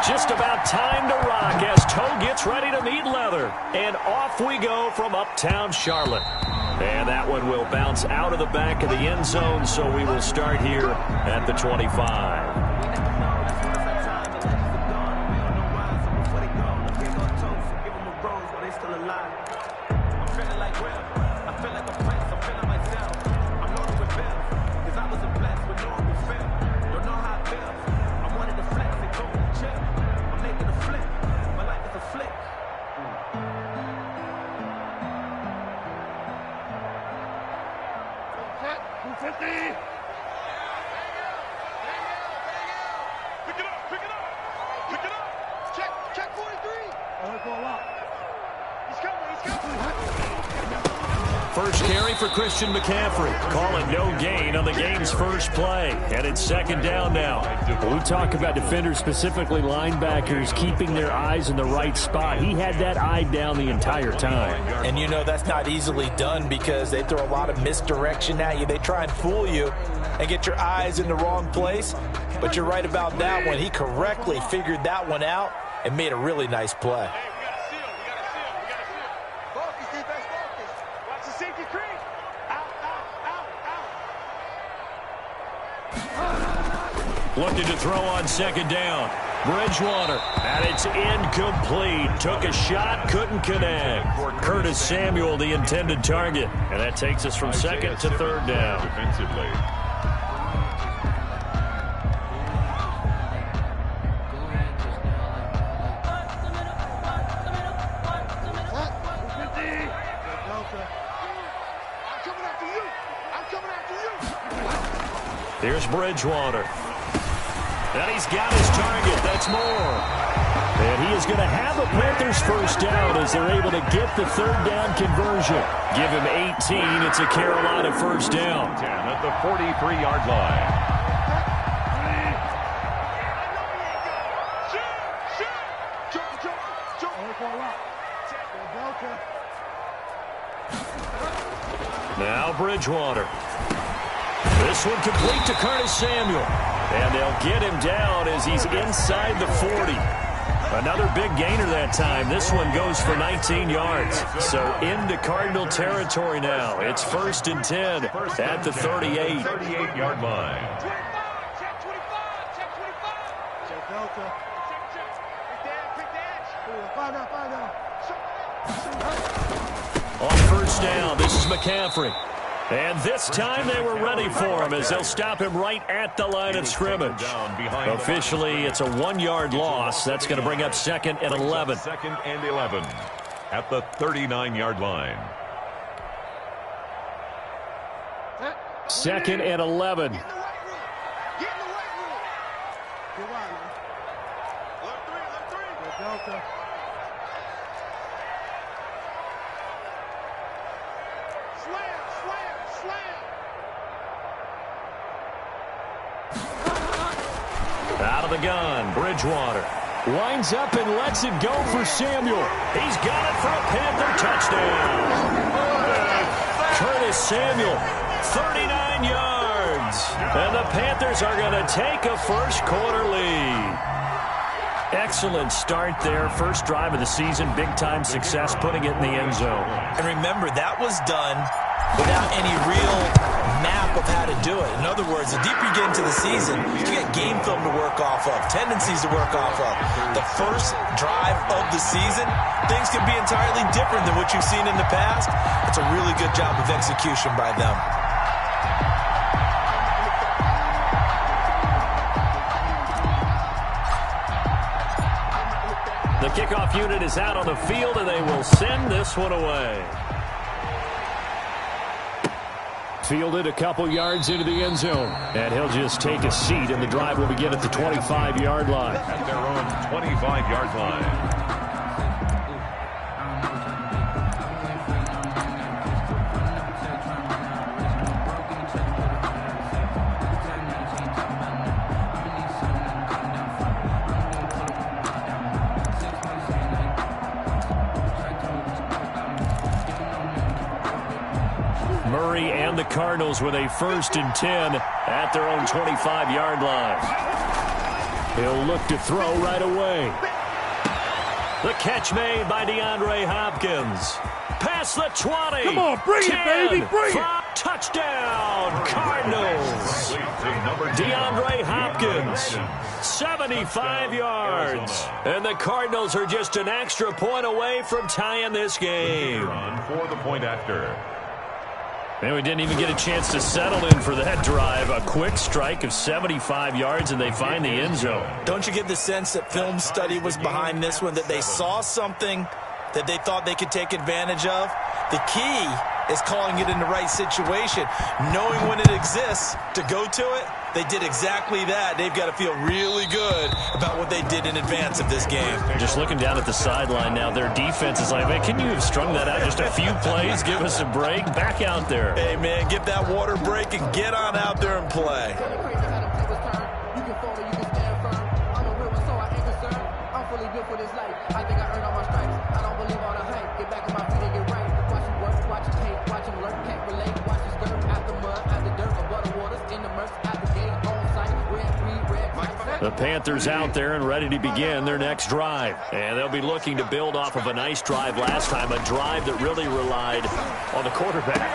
Just about time to rock as toe gets ready to meet leather. And off we go from uptown Charlotte. And that one will bounce out of the back of the end zone, so we will start here at the 25. First carry for Christian McCaffrey. Calling no gain on the game's first play. And it's second down now. We talk about defenders, specifically linebackers, keeping their eyes in the right spot. He had that eye down the entire time. And you know that's not easily done because they throw a lot of misdirection at you. They try and fool you and get your eyes in the wrong place. But you're right about that one. He correctly figured that one out and made a really nice play. Looking to throw on second down. Bridgewater, and it's incomplete. Took a shot, couldn't connect. Curtis Samuel, the intended target. And that takes us from second to third down. Defensively. Here's Bridgewater. And he's got his target. That's more. And he is going to have a Panthers first down as they're able to get the third down conversion. Give him 18. It's a Carolina first down. 10 at the 43-yard line. Now Bridgewater. This one complete to Curtis Samuel. And they'll get him down as he's inside the 40. Another big gainer that time. This one goes for 19 yards. So into Cardinal territory now. It's 1st and 10 at the 38. 38-yard line. On first down, this is McCaffrey. And this time they were ready for him as they'll stop him right at the line of scrimmage. Officially, it's a 1-yard loss. That's going to bring up 2nd and 11. 2nd and 11 at the 39-yard line. 2nd and 11. Out of the gun, Bridgewater. Winds up and lets it go for Samuel. He's got it for a Panther touchdown. Curtis Samuel, 39 yards. And the Panthers are going to take a first quarter lead. Excellent start there. First drive of the season. Big-time success putting it in the end zone. And remember, that was done without any real map of how to do it. In other words, the deeper you get into the season, you get game film to work off of, tendencies to work off of. The first drive of the season, things can be entirely different than what you've seen in the past. It's a really good job of execution by them. The kickoff unit is out on the field, and they will send this one away. Fielded a couple yards into the end zone. And he'll just take a seat, and the drive will begin at the 25-yard line. At their own 25-yard line. Murray and the Cardinals with a 1st and 10 at their own 25-yard line. He'll look to throw right away. The catch made by DeAndre Hopkins. Past the 20. Come on, bring 10, it, baby, bring it. Touchdown, Cardinals. DeAndre Hopkins, 75 yards. And the Cardinals are just an extra point away from tying this game. For the point after. And we didn't even get a chance to settle in for that drive. A quick strike of 75 yards, and they find the end zone. Don't you get the sense that film study was behind this one, that they saw something that they thought they could take advantage of? The key is calling it in the right situation, knowing when it exists to go to it. They did exactly that. They've got to feel really good about what they did in advance of this game. Just looking down at the sideline now, their defense is like, man, can you have strung that out just a few plays? Give us a break. Back out there. Hey, man, get that water break and get on out there and play. The Panthers out there and ready to begin their next drive. And they'll be looking to build off of a nice drive last time, a drive that really relied on the quarterback.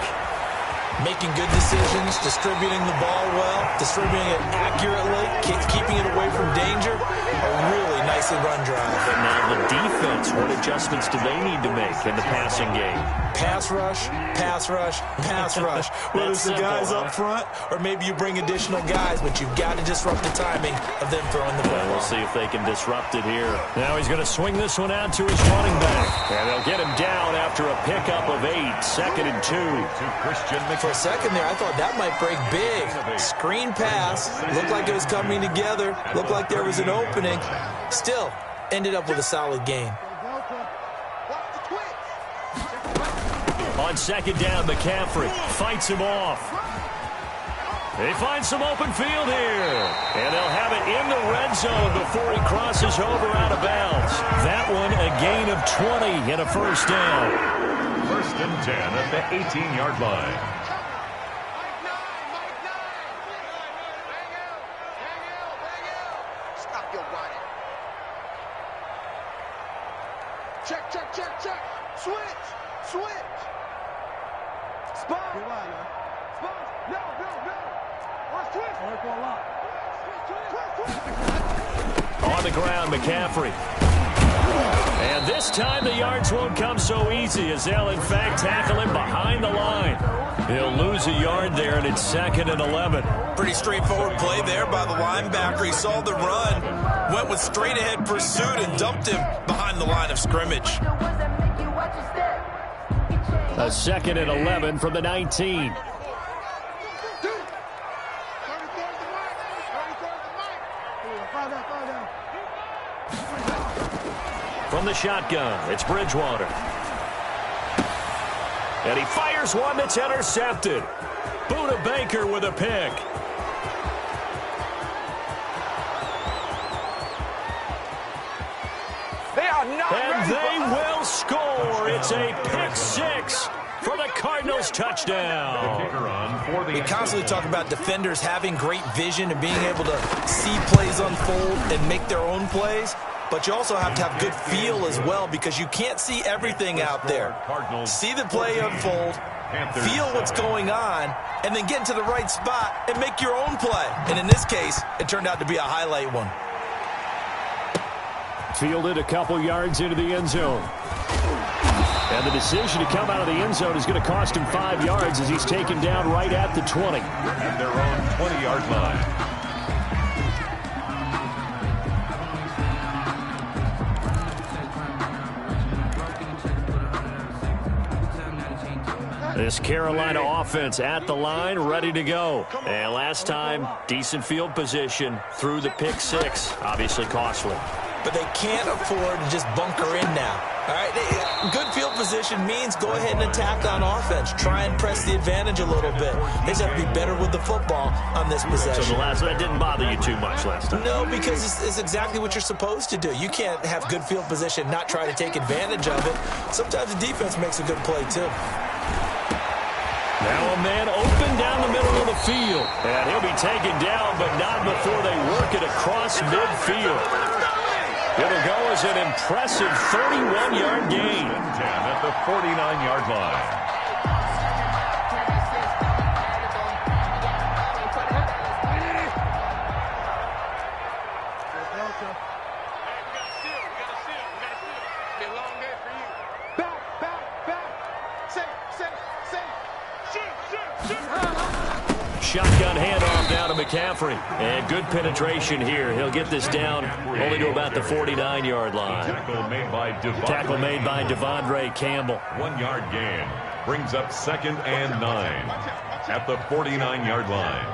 Making good decisions, distributing the ball well, distributing it accurately, keeping it away from danger. A really nicely run drive. But now the defense, what adjustments do they need to make in the passing game? Pass rush, pass rush, pass rush. Whether it's the guys up front or maybe you bring additional guys, but you've got to disrupt the timing of them throwing the ball. We'll see if they can disrupt it here. Now he's going to swing this one out to his running back. And they'll get him down after a pickup of 8, 2nd and 2. For a second there, I thought that might break big. Screen pass. Looked like it was coming together. Looked like there was an opening. Still, ended up with a solid gain. On 2nd down, McCaffrey fights him off. They find some open field here. And they'll have it in the red zone before he crosses over out of bounds. That one a gain of 20 and a first down. 1st and 10 at the 18-yard line. Check. Switch. Spot. No. On the ground, McCaffrey. And this time the yards won't come so easy as they'll, in fact, tackle him behind the line. He'll lose a yard there, and it's 2nd and 11. Pretty straightforward play there by the linebacker. He saw the run, went with straight-ahead pursuit, and dumped him behind the line of scrimmage. A 2nd and 11 from the 19. From the shotgun, it's Bridgewater. And he fires one that's intercepted. Buda Baker with a pick. And they will score. It's a pick 6 for the Cardinals touchdown. We constantly talk about defenders having great vision and being able to see plays unfold and make their own plays. But you also have to have good feel as well because you can't see everything out there. See the play unfold, feel what's going on, and then get into the right spot and make your own play. And in this case, it turned out to be a highlight one. Fielded a couple yards into the end zone. And the decision to come out of the end zone is going to cost him 5 yards as he's taken down right at the 20. At their own 20-yard line. This Carolina offense at the line, ready to go. And last time, decent field position through the pick 6. Obviously costly. But they can't afford to just bunker in now. All right, good field position means go ahead and attack on offense. Try and press the advantage a little bit. They just have to be better with the football on this possession. So that didn't bother you too much last time? No, because it's exactly what you're supposed to do. You can't have good field position, not try to take advantage of it. Sometimes the defense makes a good play, too. Now a man open down the middle of the field. And he'll be taken down, but not before they work it across midfield. It'll go as an impressive 31-yard gain. 10 at the 49-yard line. Shotgun handoff now to McCaffrey. And good penetration here. He'll get this down only to about the 49-yard line. Tackle made by Devondre Campbell. 1 yard gain. Brings up 2nd and 9 at the 49-yard line.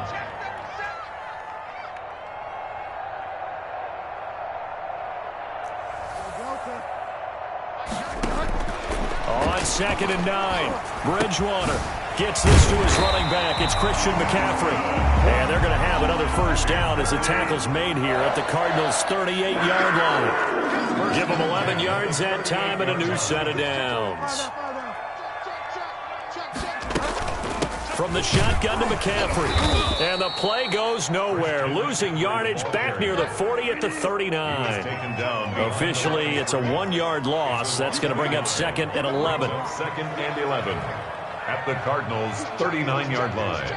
On 2nd and 9, Bridgewater gets this to his running back. It's Christian McCaffrey. And they're going to have another first down as the tackle's made here at the Cardinals' 38-yard line. Give them 11 yards that time and a new set of downs. From the shotgun to McCaffrey. And the play goes nowhere. Losing yardage back near the 40 at the 39. Officially, it's a 1-yard loss. That's going to bring up 2nd and 11. 2nd and 11 at the Cardinals' 39-yard line.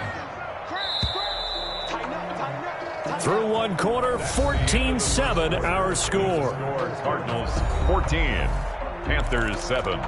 Through one quarter, 14-7 our score. Cardinals 14, Panthers 7.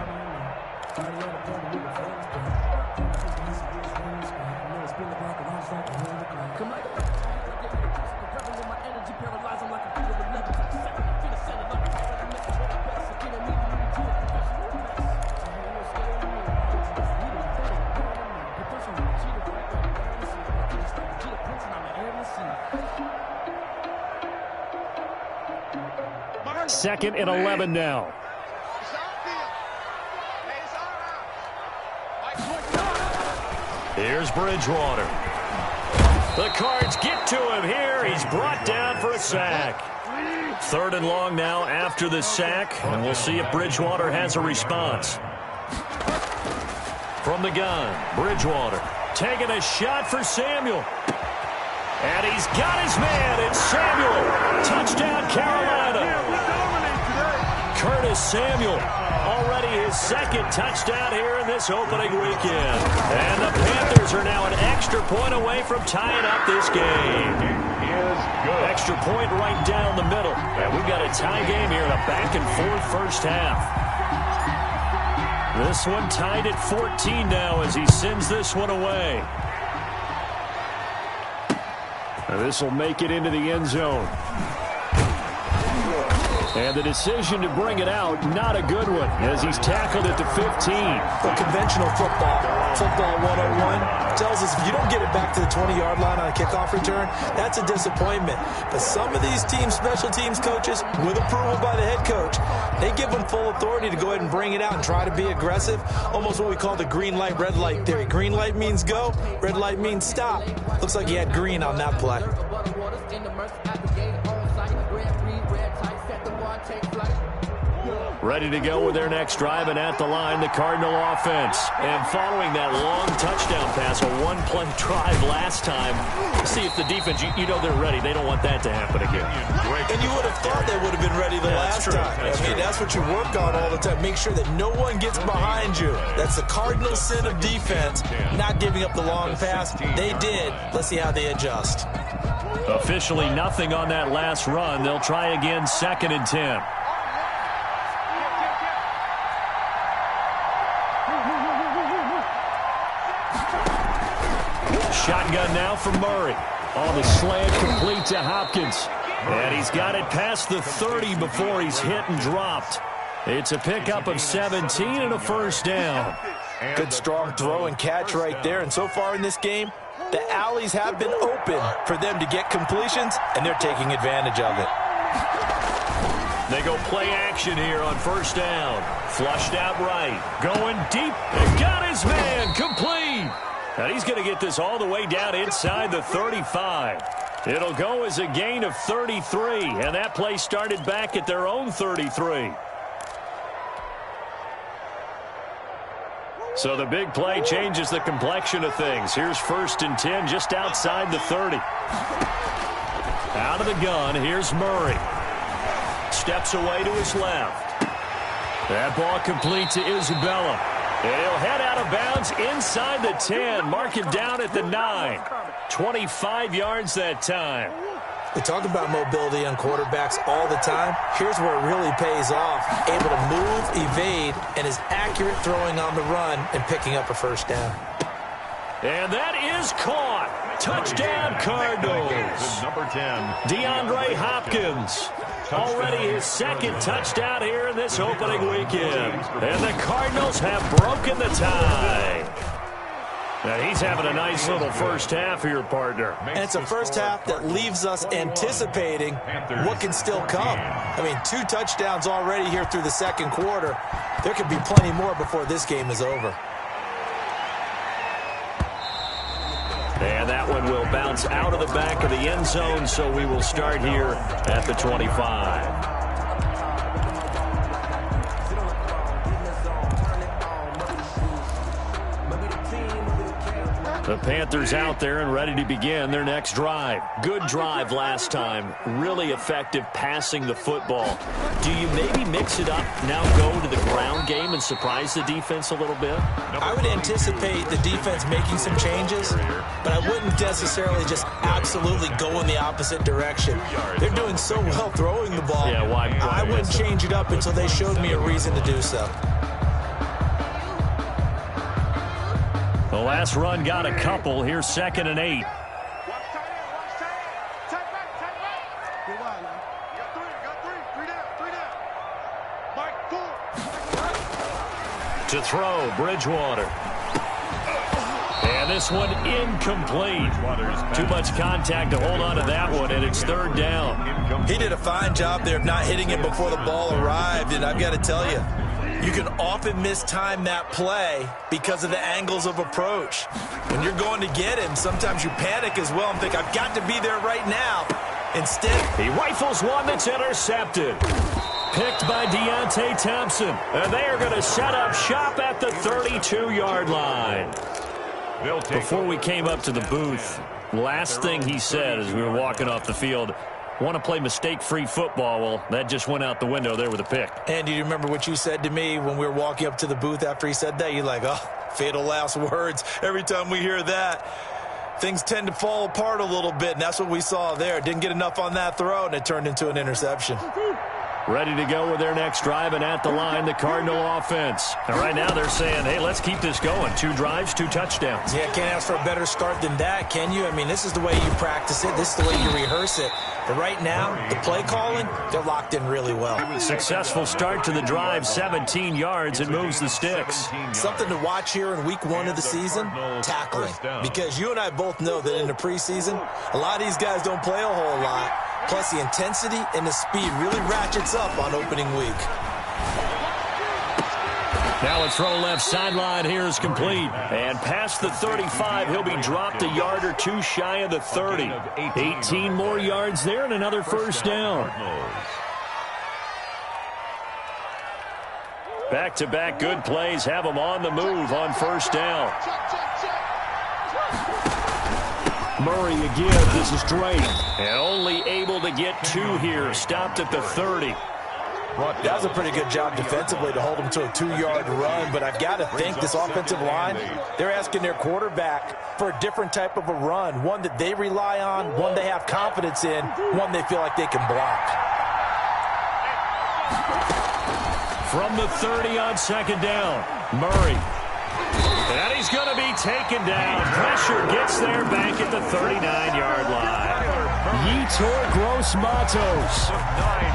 Second and 11 now. Here's Bridgewater. The Cards get to him here. He's brought down for a sack. 3rd and long now after the sack, and we'll see if Bridgewater has a response. From the gun, Bridgewater taking a shot for Samuel. And he's got his man. It's Samuel. Touchdown, Carolina. Curtis Samuel, already his 2nd touchdown here in this opening weekend. And the Panthers are now an extra point away from tying up this game. Extra point right down the middle. And we've got a tie game here in a back-and-forth first half. This one tied at 14 now as he sends this one away. This will make it into the end zone. And the decision to bring it out, not a good one, as he's tackled at the 15. But conventional football 101, tells us if you don't get it back to the 20-yard line on a kickoff return, that's a disappointment. But some of these teams, special teams coaches, with approval by the head coach, they give them full authority to go ahead and bring it out and try to be aggressive, almost what we call the green light, red light theory. Green light means go, red light means stop. Looks like he had green on that play. Ready to go with their next drive, and at the line, the Cardinal offense. And following that long touchdown pass, a one-play drive last time, see if the defense, you know they're ready. They don't want that to happen again. And you would have thought they would have been ready the last time. That's what you work on all the time. Make sure that no one gets behind you. That's the cardinal sin of defense, not giving up the long pass. They did. Let's see how they adjust. Officially nothing on that last run. They'll try again, 2nd and 10. Shotgun now for Murray. On the slant, complete to Hopkins. And he's got it past the 30 before he's hit and dropped. It's a pickup of 17 and a first down. Good strong throw and catch right there. And so far in this game, the alleys have been open for them to get completions, and they're taking advantage of it. They go play action here on first down. Flushed out right. Going deep. And got his man. Complete. And he's going to get this all the way down inside the 35. It'll go as a gain of 33. And that play started back at their own 33. So the big play changes the complexion of things. Here's 1st and 10 just outside the 30. Out of the gun, here's Murray. Steps away to his left. That ball complete to Isabella. And he'll head out of bounds inside the 10. Mark him down at the 9. 25 yards that time. We talk about mobility on quarterbacks all the time. Here's where it really pays off. Able to move, evade, and is accurate throwing on the run and picking up a 1st down. And that is caught. Touchdown, Cardinals. Number 10. DeAndre Hopkins. Already his 2nd touchdown here in this opening weekend. And the Cardinals have broken the tie. Now he's having a nice little first half here, partner. And it's a first half that leaves us anticipating what can still come. I mean, 2 touchdowns already here through the 2nd quarter. There could be plenty more before this game is over. And that one will bounce out of the back of the end zone, so we will start here at the 25. The Panthers out there and ready to begin their next drive. Good drive last time. Really effective passing the football. Do you maybe mix it up, now go to the ground game and surprise the defense a little bit? I would anticipate the defense making some changes, but I wouldn't necessarily just absolutely go in the opposite direction. They're doing so well throwing the ball. Yeah, why? I wouldn't change it up until they showed me a reason to do so. The last run got a couple. Here's 2nd and 8. Watch tight end, watch tight end. Tight back, tight back. Get wide now. You got 3 down. 3 down. Mike, 4. To throw, Bridgewater. And this one incomplete. Too much contact to hold on to that one, and it's 3rd down. He did a fine job there of not hitting it before the ball arrived, and I've got to tell you, you can often mistime that play because of the angles of approach. When you're going to get him, sometimes you panic as well and think, I've got to be there right now. Instead, he rifles one that's intercepted. Picked by Deontay Thompson. And they are going to set up shop at the 32-yard line. Before we came up to the booth, last thing he said as we were walking off the field, want to play mistake-free football. Well, that just went out the window there with a pick. And do you remember what you said to me when we were walking up to the booth after he said that? You're like, oh, fatal last words. Every time we hear that, things tend to fall apart a little bit, and that's what we saw there. Didn't get enough on that throw, and it turned into an interception. Ready to go with their next drive, and at the line, the Cardinal offense. And right now they're saying, hey, let's keep this going. 2 drives, 2 touchdowns. Yeah, can't ask for a better start than that, can you? I mean, this is the way you practice it. This is the way you rehearse it. But right now, the play calling, they're locked in really well. Successful start to the drive, 17 yards, and moves the sticks. Something to watch here in week 1 of the season, tackling. Because you and I both know that in the preseason, a lot of these guys don't play a whole lot. Plus, the intensity and the speed really ratchets up on opening week. Now a throw left sideline here is complete. And past the 35, he'll be dropped a yard or 2 shy of the 30. 18 more yards there and another 1st down. Back-to-back good plays have him on the move on 1st down. Murray again, this is straight. And only able to get 2 here, stopped at the 30. That was a pretty good job defensively to hold him to a 2-yard run, but I've got to think this offensive line, they're asking their quarterback for a different type of a run, one that they rely on, one they have confidence in, one they feel like they can block. From the 30 on 2nd down, Murray. And he's going to be taken down. Pressure gets there back at the 39-yard line. Yetur Gross-Matos.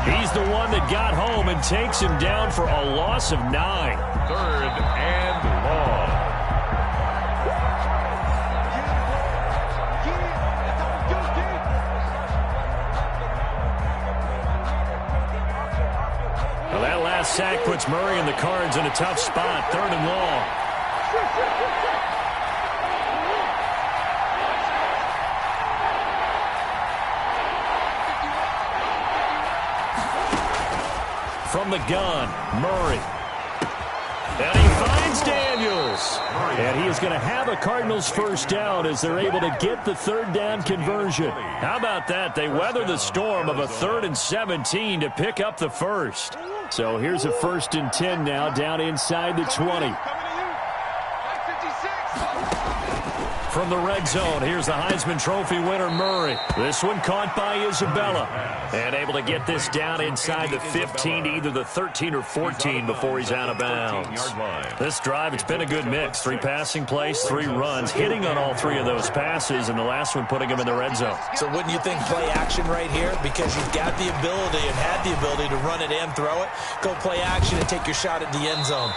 He's the one that got home and takes him down for a loss of 9. 3rd and long. Well, that last sack puts Murray and the Cards in a tough spot. 3rd and long. From the gun, Murray. And he finds Daniels. And he is going to have a Cardinals first down as they're able to get the third down conversion. How about that? They weather the storm of a 3rd and 17 to pick up the first. So here's a 1st and 10 now down inside the 20. From the red zone, here's the Heisman Trophy winner, Murray. This one caught by Isabella. And able to get this down inside the 15 to either the 13 or 14 before he's out of bounds. This drive, it's been a good mix. 3 passing plays, 3 runs, hitting on all 3 of those passes, and the last one putting him in the red zone. So wouldn't you think play action right here? Because you've got the ability and had the ability to run it and throw it. Go play action and take your shot at the end zone.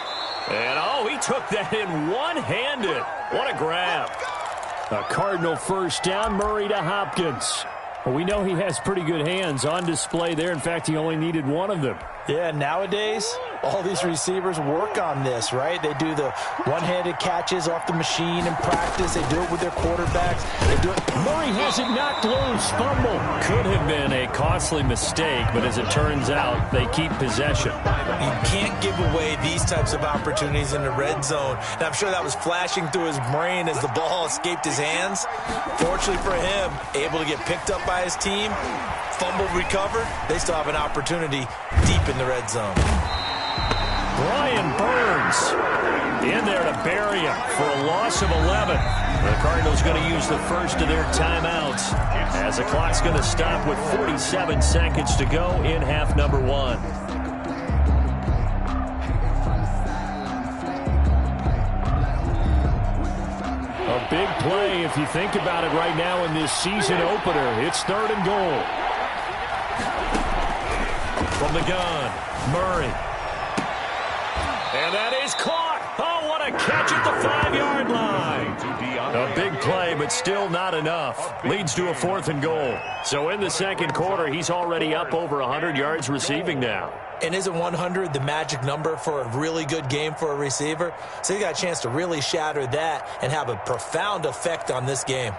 And, oh, he took that in one-handed. What a grab. A Cardinal first down, Murray to Hopkins. Well, we know he has pretty good hands on display there. In fact, he only needed one of them. Yeah, nowadays, all these receivers work on this, right? They do the one-handed catches off the machine in practice. They do it with their quarterbacks. They do it. Murray has it knocked loose. Fumble. Could have been a costly mistake, but as it turns out, they keep possession. You can't give away these types of opportunities in the red zone. And I'm sure that was flashing through his brain as the ball escaped his hands. Fortunately for him, able to get picked up by his team, fumble recovered. They still have an opportunity deep in the red zone. Brian Burns in there to bury him for a loss of 11. The Cardinals going to use the first of their timeouts as the clock's going to stop with 47 seconds to go in half number 1. A big play if you think about it right now in this season opener. It's 3rd and goal. From the gun, Murray. And that is caught. Oh, what a catch at the 5-yard line. A big play, but still not enough. Leads to a 4th and goal. So in the second quarter, he's already up over 100 yards receiving now. And isn't 100 the magic number for a really good game for a receiver? So he got a chance to really shatter that and have a profound effect on this game.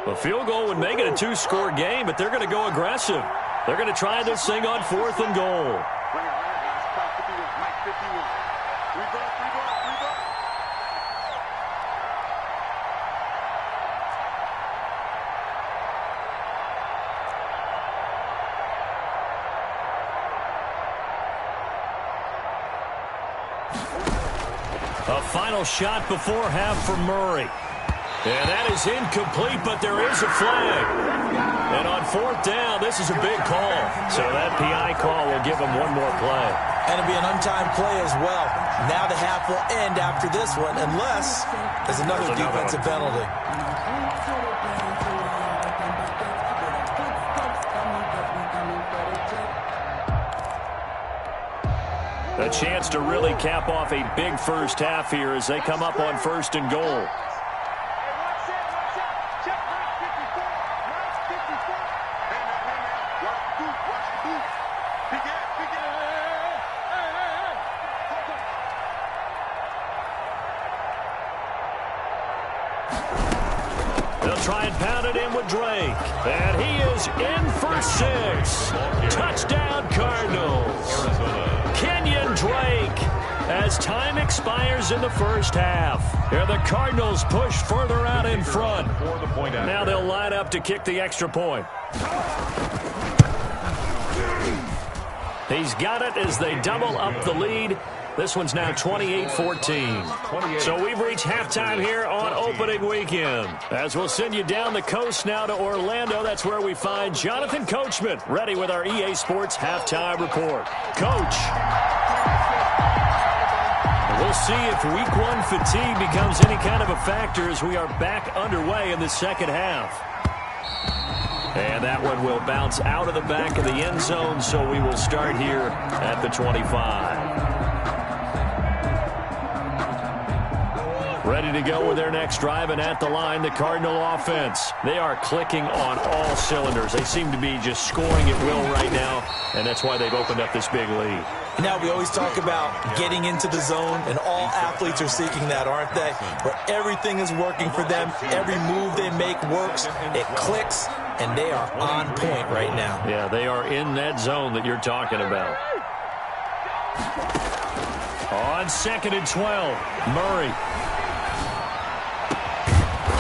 A field goal would make it a 2-score game, but they're going to go aggressive. They're going to try this thing on 4th and goal. A final shot before half for Murray. And that is incomplete, but there is a flag. And on 4th down, this is a big call. So that PI call will give them one more play. And it'll be an untimed play as well. Now the half will end after this one, unless there's another defensive penalty. A chance to really cap off a big first half here as they come up on 1st and goal. They'll try and pound it in with Drake. And he is in for 6. Touchdown, Cardinals. Kenyon Drake as time expires in the first half. Here the Cardinals push further out in front. Now they'll line up to kick the extra point. He's got it as they double up the lead. This one's now 28-14. So we've reached halftime here on opening weekend. As we'll send you down the coast now to Orlando, that's where we find Jonathan Coachman ready with our EA Sports halftime report. Coach. We'll see if week 1 fatigue becomes any kind of a factor as we are back underway in the second half. And that one will bounce out of the back of the end zone, so we will start here at the 25. Ready to go with their next drive, and at the line, the Cardinal offense. They are clicking on all cylinders. They seem to be just scoring at will right now, and that's why they've opened up this big lead. Now, we always talk about getting into the zone, and all athletes are seeking that, aren't they? Where everything is working for them. Every move they make works. It clicks. and they are on point right now. Yeah, they are in that zone that you're talking about. On 2nd and 12, Murray.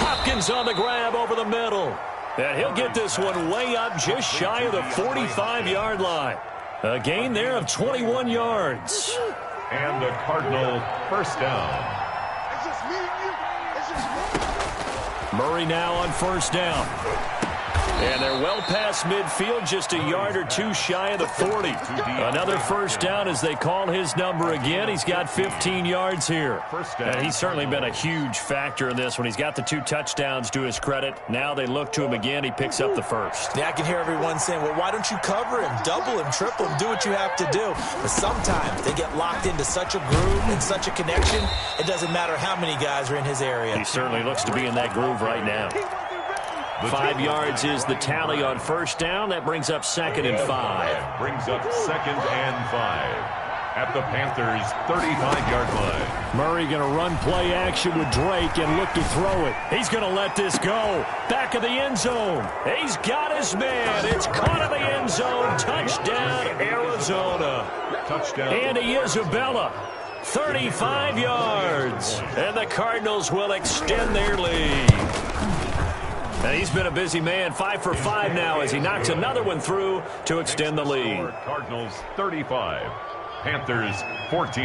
Hopkins on the grab over the middle. And he'll get this one way up just shy of the 45-yard line. A gain there of 21 yards. And the Cardinal first down. It's just me and you. It's just me. Murray now on first down. And they're well past midfield, just a yard or two shy of the 40. Another first down as they call his number again. He's got 15 yards here. And he's certainly been a huge factor in this when he's got the 2 touchdowns to his credit. Now they look to him again. He picks up the first. Yeah, I can hear everyone saying, well, why don't you cover him, double him, triple him, do what you have to do. But sometimes they get locked into such a groove and such a connection, it doesn't matter how many guys are in his area. He certainly looks to be in that groove right now. 5 yards is the tally on first down. That brings up 2nd and 5. Brings up 2nd and 5 at the Panthers' 35-yard line. Murray going to run play action with Drake and look to throw it. He's going to let this go. Back of the end zone. He's got his man. It's caught in the end zone. Touchdown, Arizona. Touchdown. Andy Isabella, 35 yards. And the Cardinals will extend their lead. And he's been a busy man, 5 for 5 now as he knocks another one through to extend the lead. Cardinals 35, Panthers 14.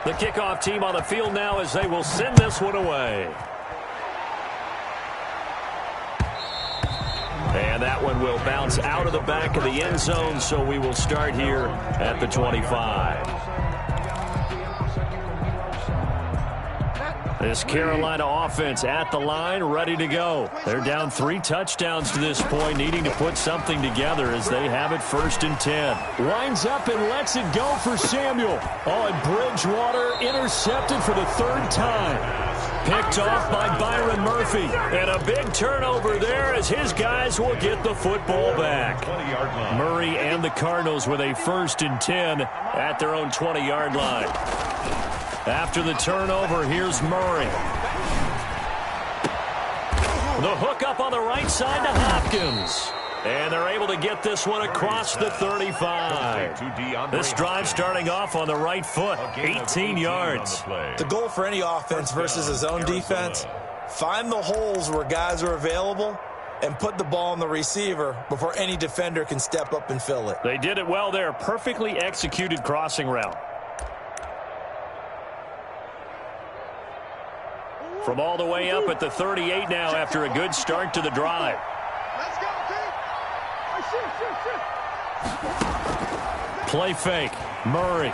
The kickoff team on the field now as they will send this one away. And that one will bounce out of the back of the end zone, so we will start here at the 25. This Carolina offense at the line, ready to go. They're down 3 touchdowns to this point, needing to put something together as they have it 1st and 10. Winds up and lets it go for Samuel. Oh, and Bridgewater intercepted for the 3rd time. Picked off by Byron Murphy. And a big turnover there as his guys will get the football back. Murray and the Cardinals with a 1st and 10 at their own 20-yard line. After the turnover, here's Murray. The hook up on the right side to Hopkins. And they're able to get this one across the 35. This drive starting off on the right foot, 18 yards. The goal for any offense versus a zone defense, find the holes where guys are available and put the ball on the receiver before any defender can step up and fill it. They did it well there. Perfectly executed crossing route. From all the way up at the 38 now after a good start to the drive. Let's go, team. Play fake. Murray.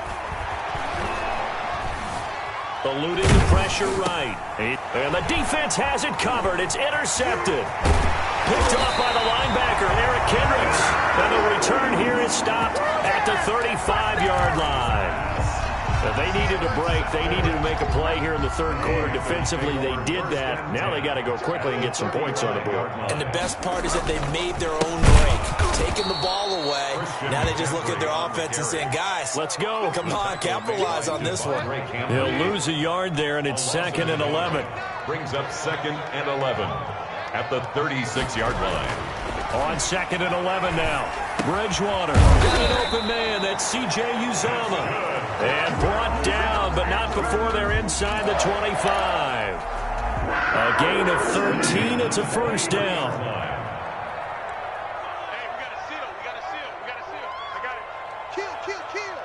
Eluding the pressure right. And the defense has it covered. It's intercepted. Picked off by the linebacker, Eric Kendricks. And the return here is stopped at the 35-yard line. They needed a break. They needed to make a play here in the 3rd quarter. Defensively, they did that. Now they got to go quickly and get some points on the board. And the best part is that they made their own break. Taking the ball away. Now they just look at their offense and saying, guys, let's go. Come on, capitalize on this one. He'll lose a yard there, and it's 2nd and 11. Brings up 2nd and 11 at the 36-yard line. On 2nd and 11 now. Bridgewater. An open man. That's C.J. Uzomah. And brought down, but not before they're inside the 25. A gain of 13. It's a first down. Hey, we got to seal. We got to seal. We got to seal. I got it. Kill.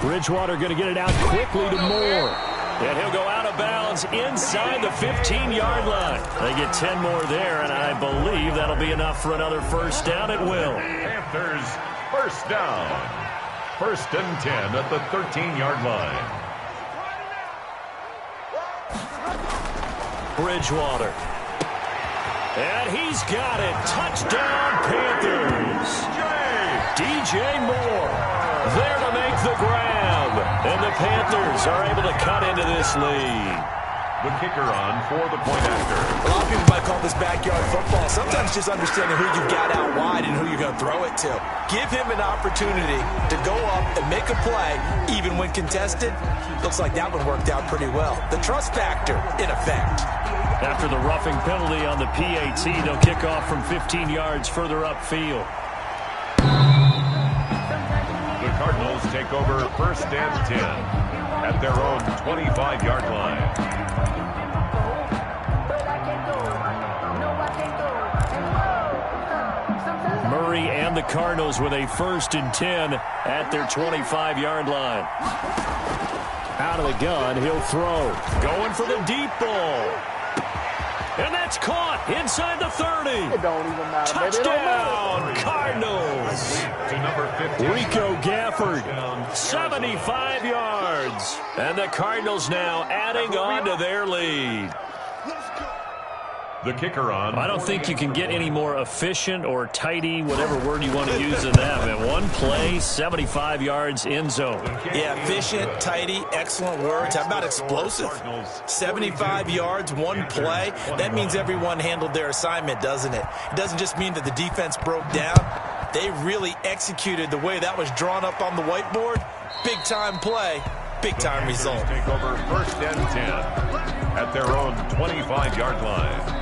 Bridgewater going to get it out quickly to Moore. And he'll go out of bounds inside the 15-yard line. They get 10 more there, and I believe that'll be enough for another first down. It will. Panthers first down. 1st and 10 at the 13-yard line. Bridgewater. And he's got it. Touchdown, Panthers. DJ Moore there to make the grab. And the Panthers are able to cut into this lead. The kicker on for the point after. A lot of people might call this backyard football. Sometimes just understanding who you've got out wide and who you're going to throw it to. Give him an opportunity to go up and make a play, even when contested. Looks like that one worked out pretty well. The trust factor, in effect. After the roughing penalty on the PAT, they'll kick off from 15 yards further upfield. The Cardinals take over 1st and 10 at their own 25-yard line. Murray and the Cardinals with a 1st and 10 at their 25-yard line. Out of the gun, he'll throw. Going for the deep ball. And that's caught inside the 30. It don't even matter. Touchdown, Cardinals. To number 50. Rico Gafford, 75 yards. And the Cardinals now adding on to their lead. The kicker on. I don't think you can get any more efficient or tidy, whatever word you want to use in that. Man, one play, 75 yards, end zone. Yeah, efficient, tidy, excellent words. How about explosive? 75 yards, one play. That means everyone handled their assignment, doesn't it? It doesn't just mean that the defense broke down. They really executed the way that was drawn up on the whiteboard. Big-time play, big-time result. Take over 1st and 10 at their own 25-yard line.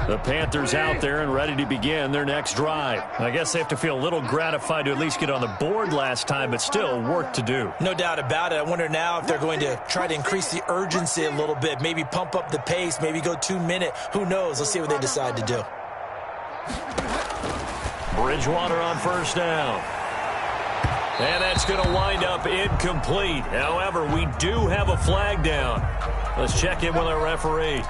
The Panthers out there and ready to begin their next drive. I guess they have to feel a little gratified to at least get on the board last time, but still work to do. No doubt about it. I wonder now if they're going to try to increase the urgency a little bit, maybe pump up the pace, maybe go 2-minute. Who knows? Let's see what they decide to do. Bridgewater on 1st down. And that's going to wind up incomplete. However, we do have a flag down. Let's check in with our referee.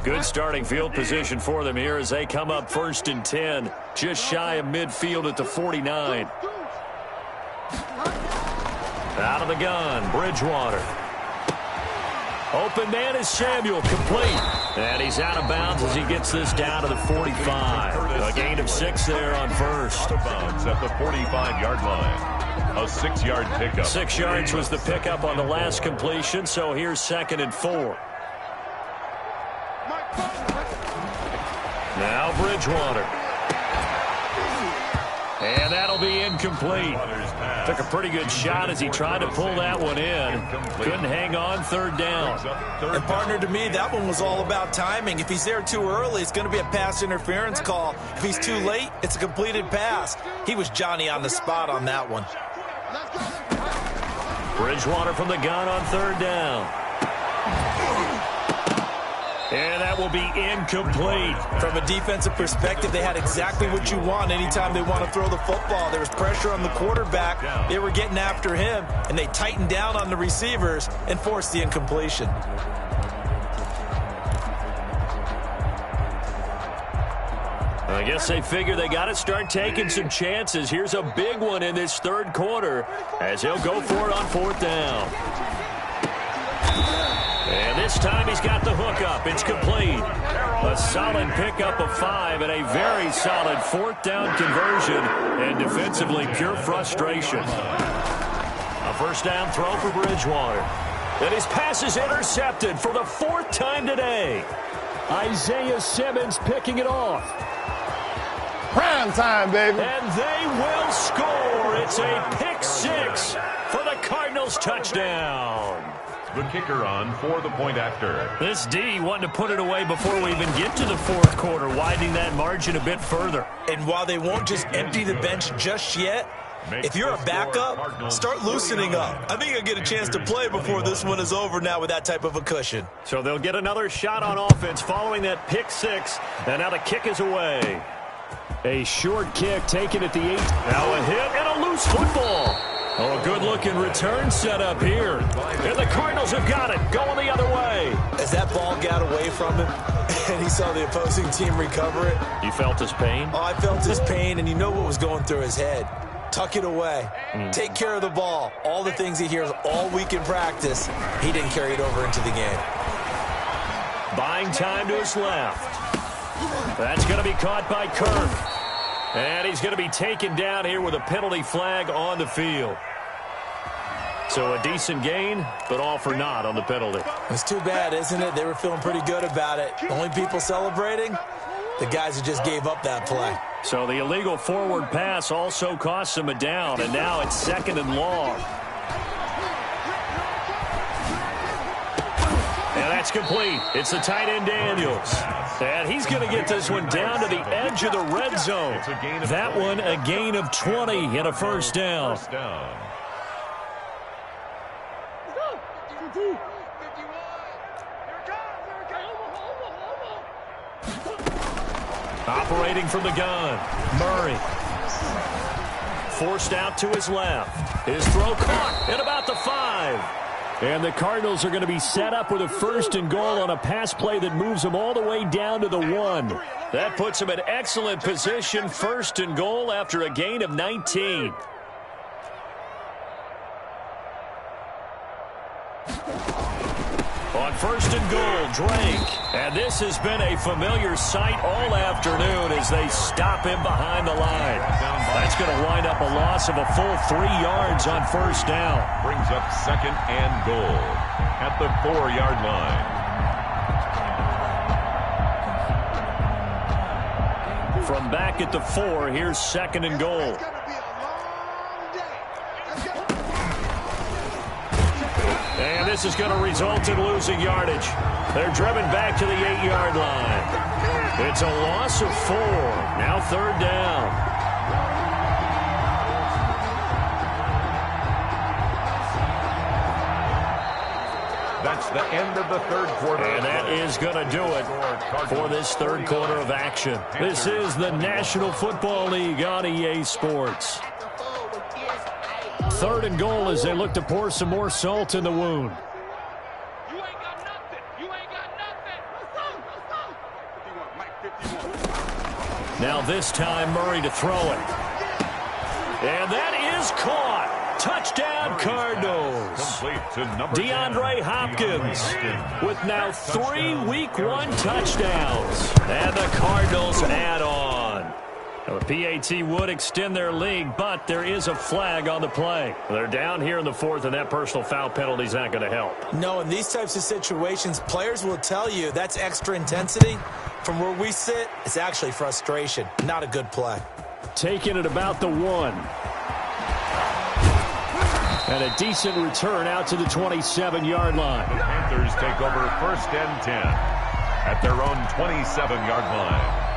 Good starting field position for them here as they come up 1st and 10, just shy of midfield at the 49. Out of the gun, Bridgewater. Open man is Samuel, complete. And he's out of bounds as he gets this down to the 45. A gain of 6 there on 1st. Out of bounds at the 45-yard line. A 6-yard pickup. 6 yards was the pickup on the last completion, so here's 2nd and 4. Now Bridgewater. And that'll be incomplete. Took a pretty good shot as he tried to pull that one in. Couldn't hang on 3rd down. And partner, to me, that one was all about timing. If he's there too early, it's going to be a pass interference call. If he's too late, it's a completed pass. He was Johnny on the spot on that one. Bridgewater from the gun on 3rd down. And that will be incomplete. From a defensive perspective, they had exactly what you want anytime they want to throw the football. There was pressure on the quarterback. They were getting after him, and they tightened down on the receivers and forced the incompletion. I guess they figure they got to start taking some chances. Here's a big one in this 3rd quarter as he'll go for it on 4th down. And this time he's got the hook up. It's complete. A solid pickup of 5 and a very solid 4th down conversion. And defensively, pure frustration. A 1st down throw for Bridgewater. And his pass is intercepted for the 4th time today. Isaiah Simmons picking it off. Prime time, baby. And they will score. It's a pick 6 for the Cardinals touchdown. The kicker on for the point after. This D wanting to put it away before we even get to the 4th quarter, widening that margin a bit further. And while they won't just empty the bench just yet, if you're a backup, start loosening up. I think you'll get a chance to play before this one is over now with that type of a cushion. So they'll get another shot on offense following that pick 6, and now the kick is away. A short kick taken at the 8. Now a hit and a loose football. Oh, a good-looking return set up here. And the Cardinals have got it, going the other way. As that ball got away from him and he saw the opposing team recover it. You felt his pain? Oh, I felt his pain, and you know what was going through his head. tuck it away, take care of the ball. All the things he hears all week in practice, he didn't carry it over into the game. Buying time to his left. That's going to be caught by Kirk. And he's going to be taken down here with a penalty flag on the field. So a decent gain, but all for naught on the penalty. It's too bad, isn't it? They were feeling pretty good about it. The only people celebrating, the guys who just gave up that play. So the illegal forward pass also costs him a down, and now it's second and long. And that's complete. It's the tight end Daniels. And he's going to get this one down to the edge of the red zone. That one a gain of 20 and a first down. Operating from the gun, Murray. Forced out to his left. His throw caught at about the 5. And the Cardinals are going to be set up with a first and goal on a pass play that moves them all the way down to the 1. That puts them in excellent position, first and goal after a gain of 19. On first and goal, Drake. And this has been a familiar sight all afternoon as they stop him behind the line. That's going to wind up a loss of a full 3 yards on first down. Brings up second and goal at the 4-yard line. From back at the 4, here's second and goal. And this is going to result in losing yardage. They're driven back to the 8-yard line. It's a loss of 4. Now third down. That's the end of the third quarter. And that is going to do it for this third quarter of action. This is the National Football League on EA Sports. Third and goal as they look to pour some more salt in the wound. You ain't got nothing. You ain't got nothing. Now this time Murray to throw it. And that is caught. Touchdown Cardinals. DeAndre Hopkins with now 3 Week 1 touchdowns. And the Cardinals add on. Now, the PAT would extend their lead, but there is a flag on the play. They're down here in the 4th, and that personal foul penalty is not going to help. No, in these types of situations, players will tell you that's extra intensity. From where we sit, it's actually frustration. Not a good play. Taking it about the 1. And a decent return out to the 27-yard line. The Panthers take over first and 10 at their own 27-yard line.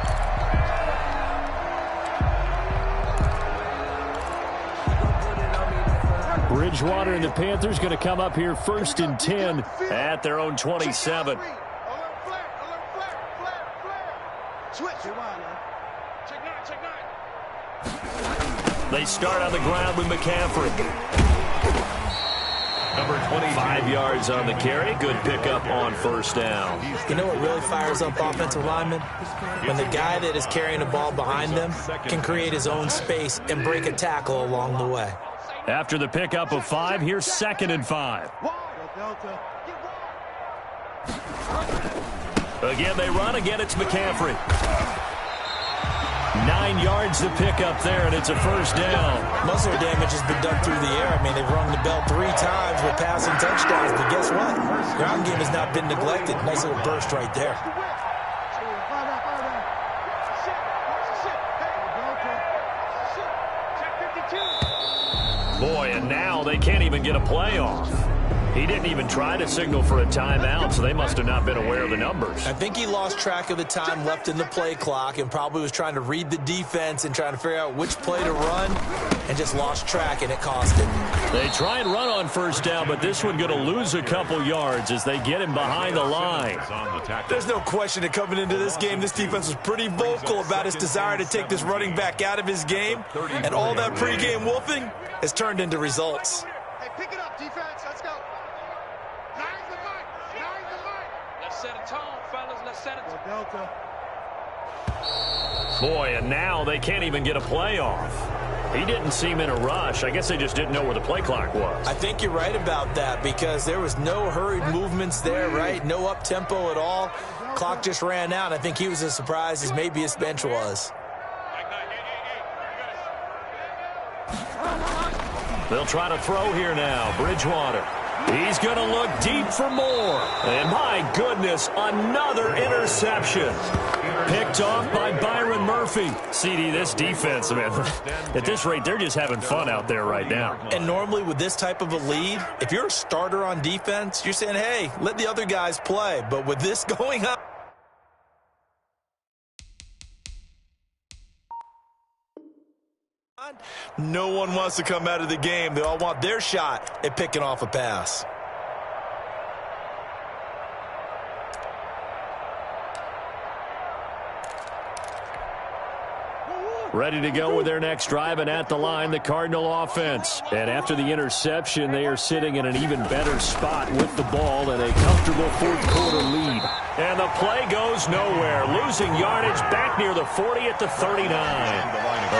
Bridgewater and the Panthers going to come up here first and 10 at their own 27. They start on the ground with McCaffrey. Number 25. 5 yards on the carry. Good pickup on first down. You know what really fires up offensive linemen? When the guy that is carrying the ball behind them can create his own space and break a tackle along the way. After the pickup of 5, here's second and 5. Again, they run. Again, it's McCaffrey. 9 yards to pick up there, and it's a first down. Most of their damage has been done through the air. I mean, they've rung the bell 3 times with passing touchdowns, but guess what? Ground game has not been neglected. Nice little burst right there. Boy, and now they can't even get a play off. He didn't even try to signal for a timeout, so they must have not been aware of the numbers. I think he lost track of the time left in the play clock and probably was trying to read the defense and trying to figure out which play to run and just lost track, and it cost him. They try and run on first down, but this one going to lose a couple yards as they get him behind the line. There's no question that coming into this game, this defense was pretty vocal about its desire to take this running back out of his game, and all that pregame wolfing has turned into results. Hey, pick it up, defense. Let's go. Nine's the mic. Nine's the mic. Let's set a tone, fellas. Let's set a tone. Boy, and now they can't even get a play off. He didn't seem in a rush. I guess they just didn't know where the play clock was. I think you're right about that because there was no hurried movements there, right? No up-tempo at all. Clock just ran out. I think he was as surprised as maybe his bench was. They'll try to throw here now. Bridgewater. He's going to look deep for more. And my goodness, another interception. Picked off by Byron Murphy. CD, this defense, man, at this rate, they're just having fun out there right now. And normally with this type of a lead, if you're a starter on defense, you're saying, hey, let the other guys play. But with this going up, no one wants to come out of the game. They all want their shot at picking off a pass. Ready to go with their next drive, and at the line, the Cardinal offense. And after the interception, they are sitting in an even better spot with the ball and a comfortable fourth-quarter lead. And the play goes nowhere, losing yardage back near the 40 at the 39.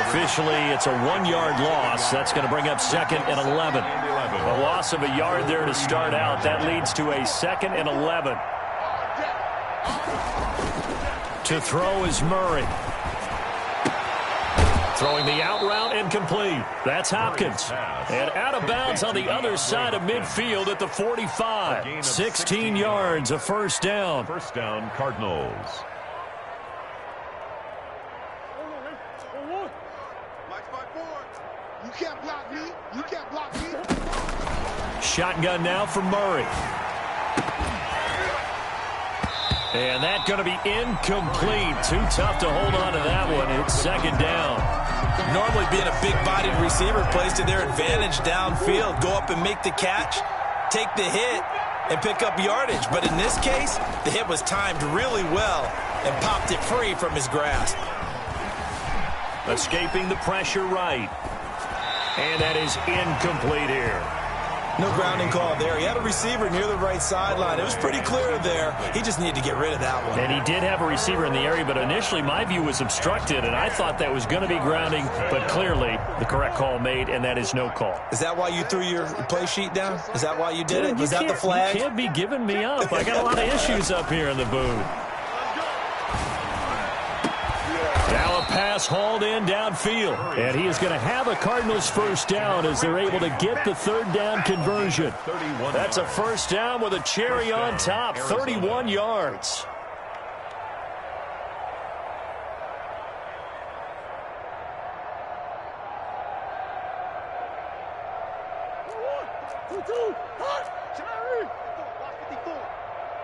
Officially, it's a 1-yard loss. That's going to bring up 2nd and 11. A loss of a yard there to start out. That leads to a 2nd and 11. To throw is Murray. Throwing the out route incomplete. That's Hopkins. And out of bounds on the other side of midfield at the 45. 16 yards, a first down. First down, Cardinals. You can't block me. You can't block me. Shotgun now for Murray. And that's going to be incomplete. Too tough to hold on to that one. It's 2nd down. Normally being a big-bodied receiver plays to their advantage downfield. Go up and make the catch, take the hit, and pick up yardage. But in this case, the hit was timed really well and popped it free from his grasp. Escaping the pressure right. And that is incomplete here. No grounding call there. He had a receiver near the right sideline. It was pretty clear there. He just needed to get rid of that one. And he did have a receiver in the area, but initially my view was obstructed, and I thought that was going to be grounding, but clearly the correct call made, and that is no call. Is that why you threw your play sheet down? Is that why you did it? Was that the flag? You can't be giving me up. I got a lot of issues up here in the booth. Now a pass hauled in downfield. And he is going to have a Cardinals first down as they're able to get the 3rd down conversion. That's a first down with a cherry on top, 31 yards.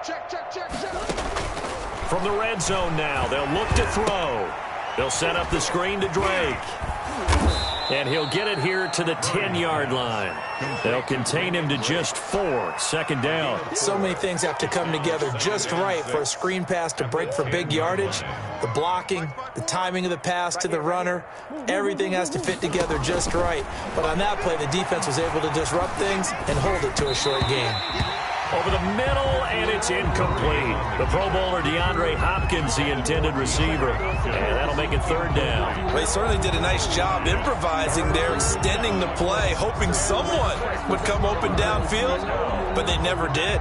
Check. From the red zone now, they'll look to throw. They'll set up the screen to Drake. And he'll get it here to the 10-yard line. They'll contain him to just 4. 2nd down. So many things have to come together just right for a screen pass to break for big yardage. The blocking, the timing of the pass to the runner, everything has to fit together just right. But on that play, the defense was able to disrupt things and hold it to a short game. Over the middle, and it's incomplete. The Pro Bowler DeAndre Hopkins, the intended receiver. And that'll make it 3rd down. Well, he certainly did a nice job improvising there, extending the play, hoping someone would come open downfield, but they never did.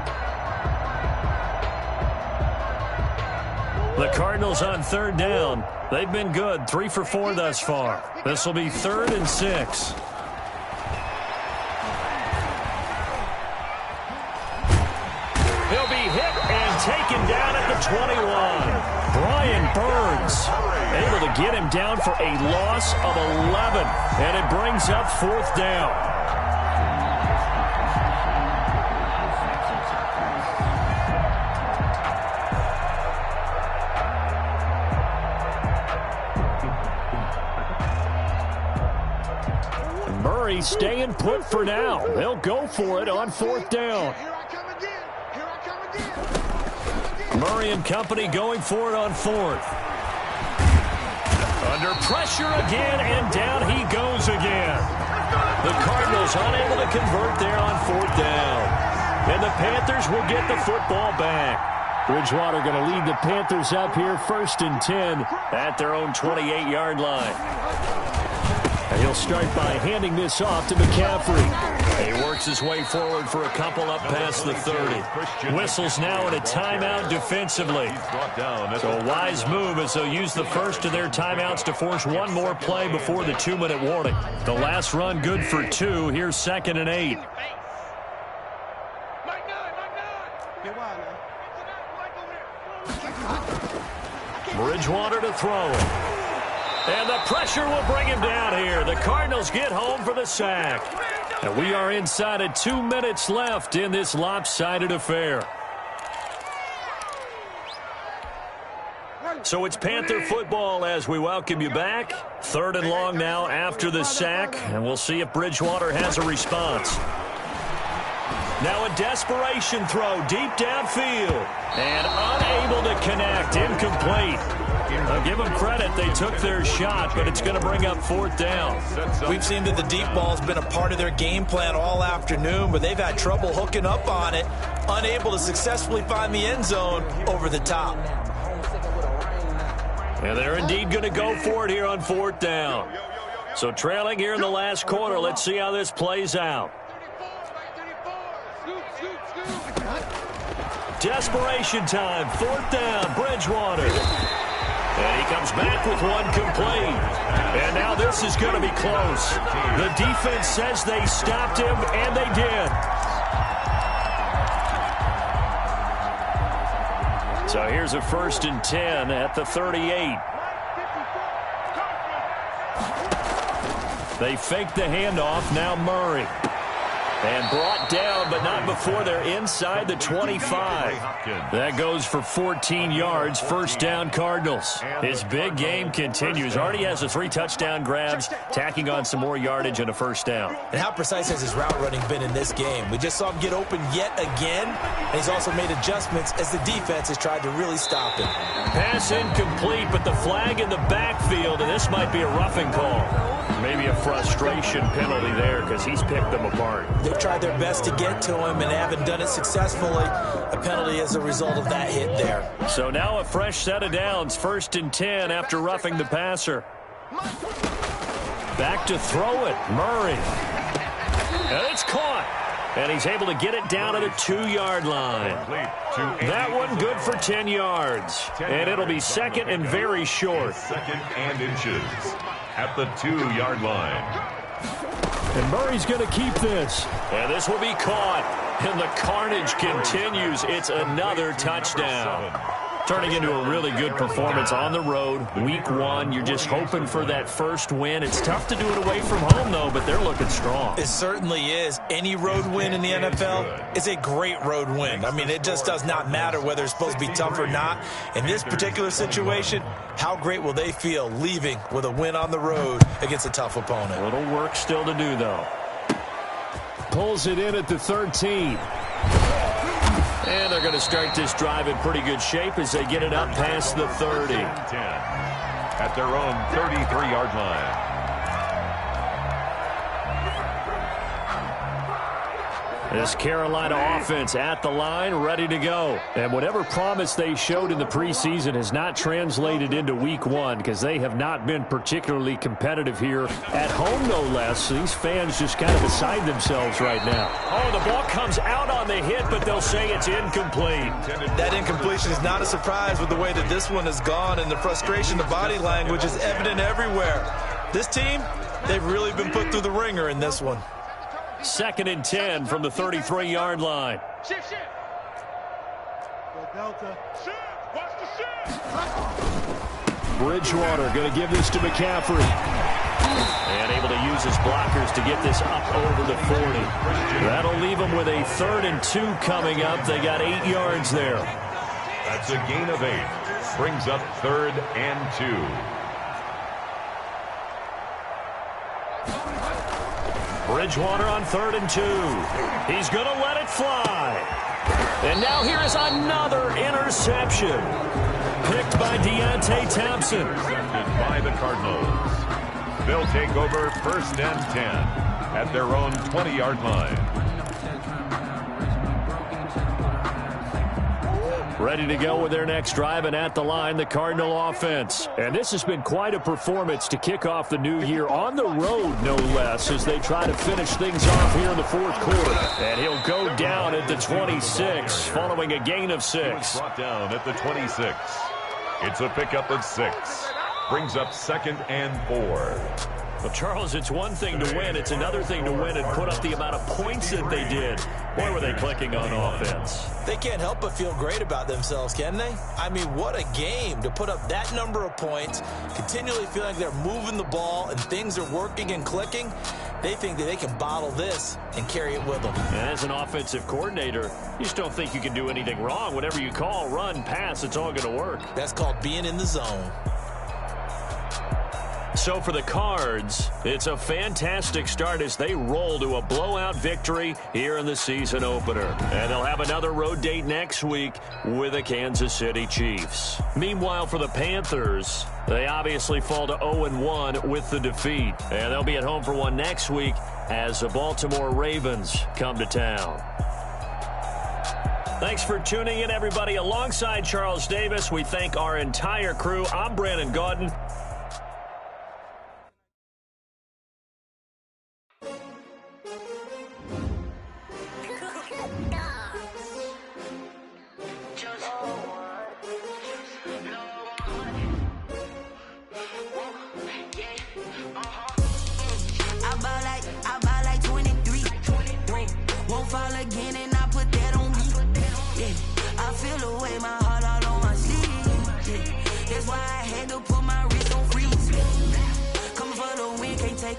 The Cardinals on 3rd down. They've been good, 3 for 4 thus far. This will be 3rd and 6. He'll be hit and taken down at the 21. Brian Burns able to get him down for a loss of 11. And it brings up 4th down. Murray staying put for now. They'll go for it on 4th down. Murray and company going for it on 4th. Under pressure again, and down he goes again. The Cardinals unable to convert there on 4th down. And the Panthers will get the football back. Bridgewater going to lead the Panthers up here 1st and 10 at their own 28-yard line. And he'll start by handing this off to McCaffrey. He works his way forward for a couple up past the 30. Whistles now in a timeout defensively. So a wise move as they'll use the first of their timeouts to force one more play before the 2-minute warning. The last run good for 2. Here's 2nd and 8. Bridgewater to throw it. And the pressure will bring him down here. The Cardinals get home for the sack. And we are inside of 2 minutes left in this lopsided affair. So it's Panther football as we welcome you back. 3rd and long now after the sack. And we'll see if Bridgewater has a response. Now a desperation throw deep downfield. And unable to connect. Incomplete. I'll give them credit. They took their shot, but it's going to bring up 4th down. We've seen that the deep ball has been a part of their game plan all afternoon, but they've had trouble hooking up on it, unable to successfully find the end zone over the top. And they're indeed going to go for it here on 4th down. So trailing here in the last quarter, let's see how this plays out. Desperation time, 4th down, Bridgewater. And he comes back with one complete. And now this is going to be close. The defense says they stopped him, and they did. So here's a 1st and 10 at the 38. They fake the handoff. Now Murray. And brought down, but not before they're inside the 25. That goes for 14 yards. 1st down, Cardinals. His big game continues. Already has the 3 touchdown grabs, tacking on some more yardage and a 1st down. And how precise has his route running been in this game? We just saw him get open yet again, and he's also made adjustments as the defense has tried to really stop him. Pass incomplete, but the flag in the backfield, and this might be a roughing call. Maybe a frustration penalty there because he's picked them apart. They've tried their best to get to him and haven't done it successfully. A penalty as a result of that hit there. So now a fresh set of downs. 1st and 10 after roughing the passer. Back to throw it. Murray. And it's caught. And he's able to get it down to the 2-yard line. That one good for 10 yards. And it'll be 2nd and very short. 2nd and inches at the 2-yard line. And Murray's going to keep this. And this will be caught. And the carnage continues. It's another touchdown. Turning into a really good performance on the road. Week 1, you're just hoping for that first win. It's tough to do it away from home, though, but they're looking strong. It certainly is. Any road win in the NFL is a great road win. I mean, it just does not matter whether it's supposed to be tough or not. In this particular situation, how great will they feel leaving with a win on the road against a tough opponent? A little work still to do, though. Pulls it in at the 13. And they're going to start this drive in pretty good shape as they get it up past the 30. 10 at their own 33-yard line. This Carolina offense at the line, ready to go. And whatever promise they showed in the preseason has not translated into week 1 because they have not been particularly competitive here at home, no less. These fans just kind of beside themselves right now. Oh, the ball comes out on the hit, but they'll say it's incomplete. That incompletion is not a surprise with the way that this one has gone, and the frustration, the body language is evident everywhere. This team, they've really been put through the ringer in this one. 2nd and 10 from the 33-yard line. Shift. Go Delta. Shift. Watch the shift. Bridgewater going to give this to McCaffrey. And able to use his blockers to get this up over the 40. That'll leave them with a 3rd and 2 coming up. They got 8 yards there. That's a gain of 8. Brings up 3rd and 2. Bridgewater on 3rd and 2. He's going to let it fly. And now here is another interception. Picked by Deontay Thompson. Intercepted by the Cardinals. They'll take over 1st and 10 at their own 20-yard line. Ready to go with their next drive, and at the line, the Cardinal offense. And this has been quite a performance to kick off the new year on the road, no less, as they try to finish things off here in the fourth quarter. And he'll go down at the 26, following a gain of 6. Brought down at the 26. It's a pickup of 6. Brings up 2nd and 4. Well, Charles, it's one thing to win. It's another thing to win and put up the amount of points that they did. Boy, were they clicking on offense. They can't help but feel great about themselves, can they? I mean, what a game to put up that number of points, continually feeling like they're moving the ball and things are working and clicking. They think that they can bottle this and carry it with them. And as an offensive coordinator, you just don't think you can do anything wrong. Whatever you call, run, pass, it's all going to work. That's called being in the zone. So for the Cards, it's a fantastic start as they roll to a blowout victory here in the season opener. And they'll have another road date next week with the Kansas City Chiefs. Meanwhile, for the Panthers, they obviously fall to 0-1 with the defeat. And they'll be at home for one next week as the Baltimore Ravens come to town. Thanks for tuning in, everybody. Alongside Charles Davis, we thank our entire crew. I'm Brandon Gaudin.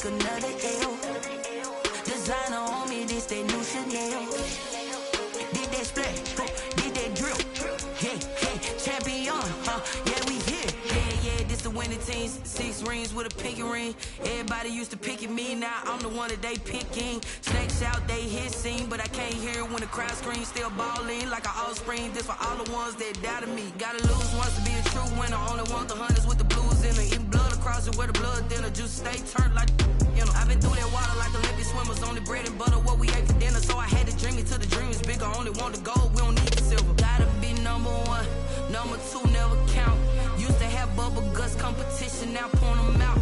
Another L. Designer on me, this that new Chanel. Did that splat, did that drill. Yeah, champion, yeah, we here. Yeah, this the winning team. 6 rings with a pinky ring. Everybody used to pick at me, now I'm the one that they picking. Snakes out, they hissing, but I can't hear when the crowd screams. Still balling like an offspring. This for all the ones that doubted me. Gotta lose once to be a true winner. Only want the hunters with the blues in it. Eating blood across it where the blood dinner. Juice stay turned like, you know. I've been through that water like Olympic swimmers. Only bread and butter, what we ate for dinner. So I had to dream it till the dream is bigger. Only want the gold, we don't need the silver. Gotta be number 1, number 2 never count. Used to have bubble guts competition, now point them out.